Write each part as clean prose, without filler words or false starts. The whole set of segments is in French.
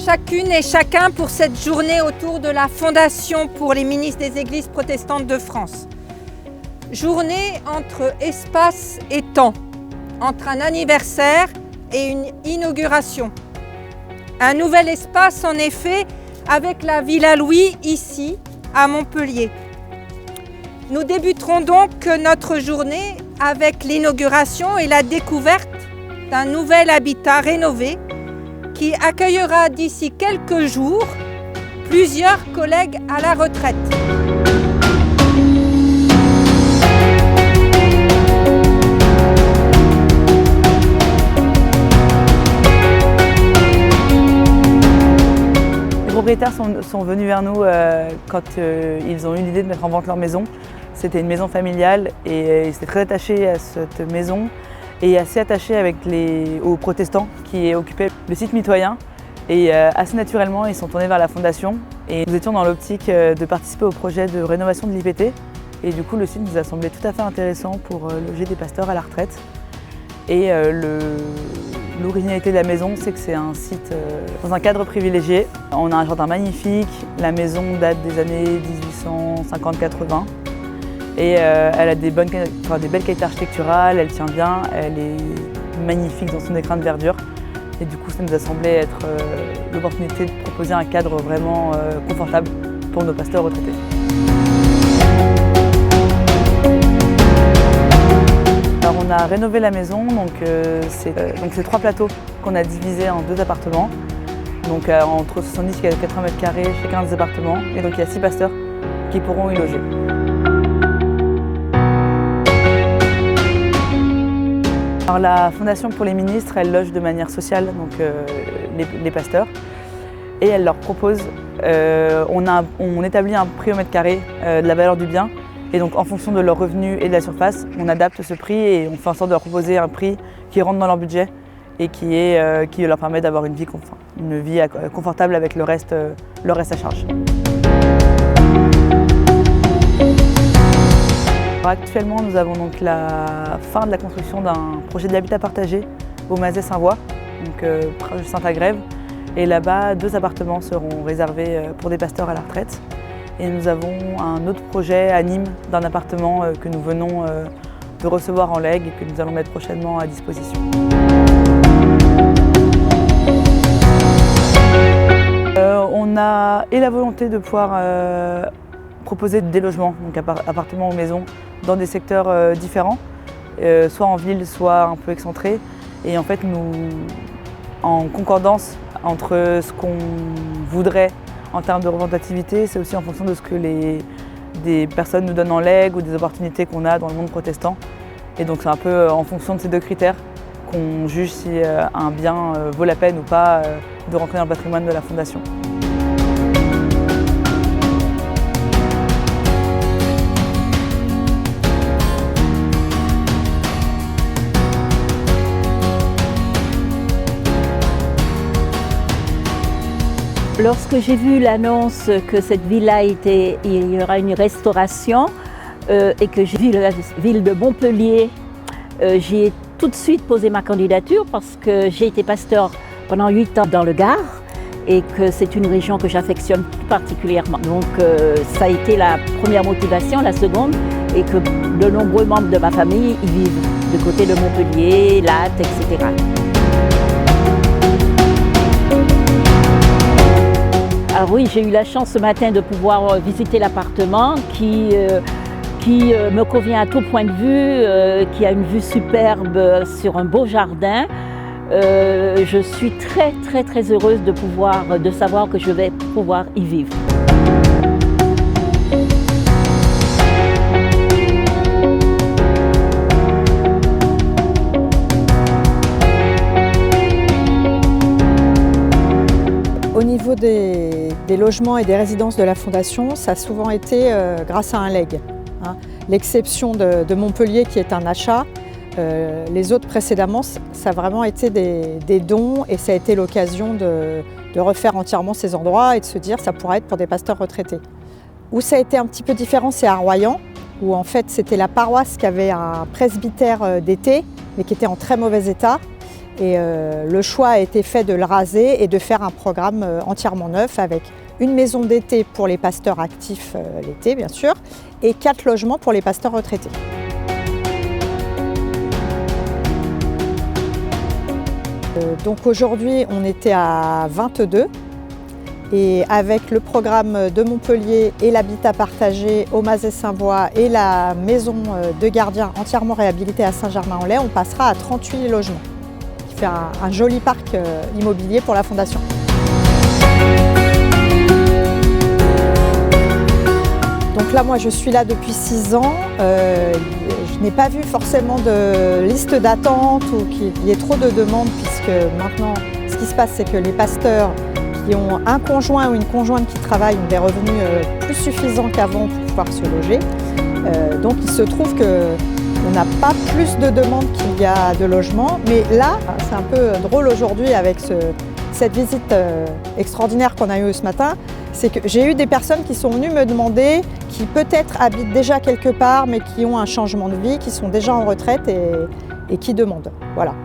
chacune et chacun pour cette journée autour de la Fondation pour les ministres des Églises protestantes de France. Journée entre espace et temps, entre un anniversaire et une inauguration. Un nouvel espace en effet avec la Villa Louis ici à Montpellier. Nous débuterons donc notre journée avec l'inauguration et la découverte d'un nouvel habitat rénové qui accueillera d'ici quelques jours plusieurs collègues à la retraite. Les propriétaires sont venus vers nous quand ils ont eu l'idée de mettre en vente leur maison. C'était une maison familiale et ils étaient très attachés à cette maison et assez attachés aux protestants qui occupaient le site mitoyen. Et assez naturellement, ils sont tournés vers la Fondation et nous étions dans l'optique de participer au projet de rénovation de l'IPT. Et du coup, le site nous a semblé tout à fait intéressant pour loger des pasteurs à la retraite. Et l'originalité de la maison, c'est que c'est un site dans un cadre privilégié. On a un jardin magnifique, la maison date des années 1850-80 et elle a des belles qualités architecturales, elle tient bien, elle est magnifique dans son écrin de verdure. Et du coup, ça nous a semblé être l'opportunité de proposer un cadre vraiment confortable pour nos pasteurs retraités. Alors, on a rénové la maison, donc c'est 3 plateaux qu'on a divisés en 2 appartements. Donc entre 70 et 80 mètres carrés chacun des appartements. Et donc il y a 6 pasteurs qui pourront y loger. Alors, la Fondation pour les ministres, elle loge de manière sociale donc, les pasteurs. Et elle leur propose, on établit un prix au mètre carré de la valeur du bien. Et donc en fonction de leurs revenus et de la surface, on adapte ce prix et on fait en sorte de leur proposer un prix qui rentre dans leur budget et qui leur permet d'avoir une vie confortable avec le reste à charge. Alors, actuellement, nous avons donc la fin de la construction d'un projet d'habitat partagé au Mazet-Saint-Voix, donc proche de Saint-Agrève. Et là-bas, 2 appartements seront réservés pour des pasteurs à la retraite. Et nous avons un autre projet à Nîmes d'un appartement que nous venons de recevoir en legs et que nous allons mettre prochainement à disposition. On a la volonté de pouvoir proposer des logements, donc appartements ou maisons, dans des secteurs différents, soit en ville, soit un peu excentrés. Et en fait, en concordance entre ce qu'on voudrait en termes de représentativité, c'est aussi en fonction de ce que des personnes nous donnent en legs ou des opportunités qu'on a dans le monde protestant. Et donc c'est un peu en fonction de ces 2 critères qu'on juge si un bien vaut la peine ou pas de rentrer dans le patrimoine de la Fondation. Lorsque j'ai vu l'annonce que cette villa il y aura une restauration et que j'ai vu la ville de Montpellier, j'ai tout de suite posé ma candidature parce que j'ai été pasteur pendant 8 ans dans le Gard et que c'est une région que j'affectionne particulièrement. Donc ça a été la première motivation. La seconde est que de nombreux membres de ma famille y vivent, de côté de Montpellier, Latte, etc. Alors oui, j'ai eu la chance ce matin de pouvoir visiter l'appartement qui me convient à tout point de vue, qui a une vue superbe sur un beau jardin. Je suis très heureuse de savoir que je vais pouvoir y vivre. Au niveau des logements et des résidences de la Fondation, ça a souvent été grâce à un leg. L'exception de Montpellier qui est un achat, les autres précédemment, ça a vraiment été des dons et ça a été l'occasion de refaire entièrement ces endroits et de se dire ça pourrait être pour des pasteurs retraités. Où ça a été un petit peu différent, c'est à Royan, où en fait c'était la paroisse qui avait un presbytère d'été, mais qui était en très mauvais état. Et le choix a été fait de le raser et de faire un programme entièrement neuf avec une maison d'été pour les pasteurs actifs l'été bien sûr et 4 logements pour les pasteurs retraités. Donc aujourd'hui on était à 22 et avec le programme de Montpellier et l'habitat partagé au Mazet-Saint-Voix et la maison de gardien entièrement réhabilitée à Saint-Germain-en-Laye, on passera à 38 logements, qui fait un joli parc immobilier pour la Fondation. Donc là, moi, je suis là depuis 6 ans. Je n'ai pas vu forcément de liste d'attente ou qu'il y ait trop de demandes, puisque maintenant, ce qui se passe, c'est que les pasteurs qui ont un conjoint ou une conjointe qui travaille ont des revenus plus suffisants qu'avant pour pouvoir se loger. Donc il se trouve qu'on n'a pas plus de demandes qu'il y a de logements. Mais là, c'est un peu drôle aujourd'hui avec cette visite extraordinaire qu'on a eue ce matin, c'est que j'ai eu des personnes qui sont venues me demander, qui peut-être habitent déjà quelque part, mais qui ont un changement de vie, qui sont déjà en retraite et qui demandent. Voilà.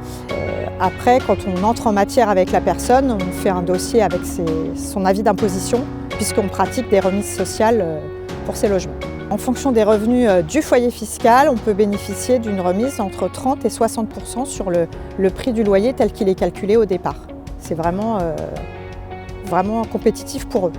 Après, quand on entre en matière avec la personne, on fait un dossier avec son avis d'imposition, puisqu'on pratique des remises sociales pour ces logements. En fonction des revenus du foyer fiscal, on peut bénéficier d'une remise entre 30 et 60% sur le prix du loyer tel qu'il est calculé au départ. C'est vraiment compétitif pour eux.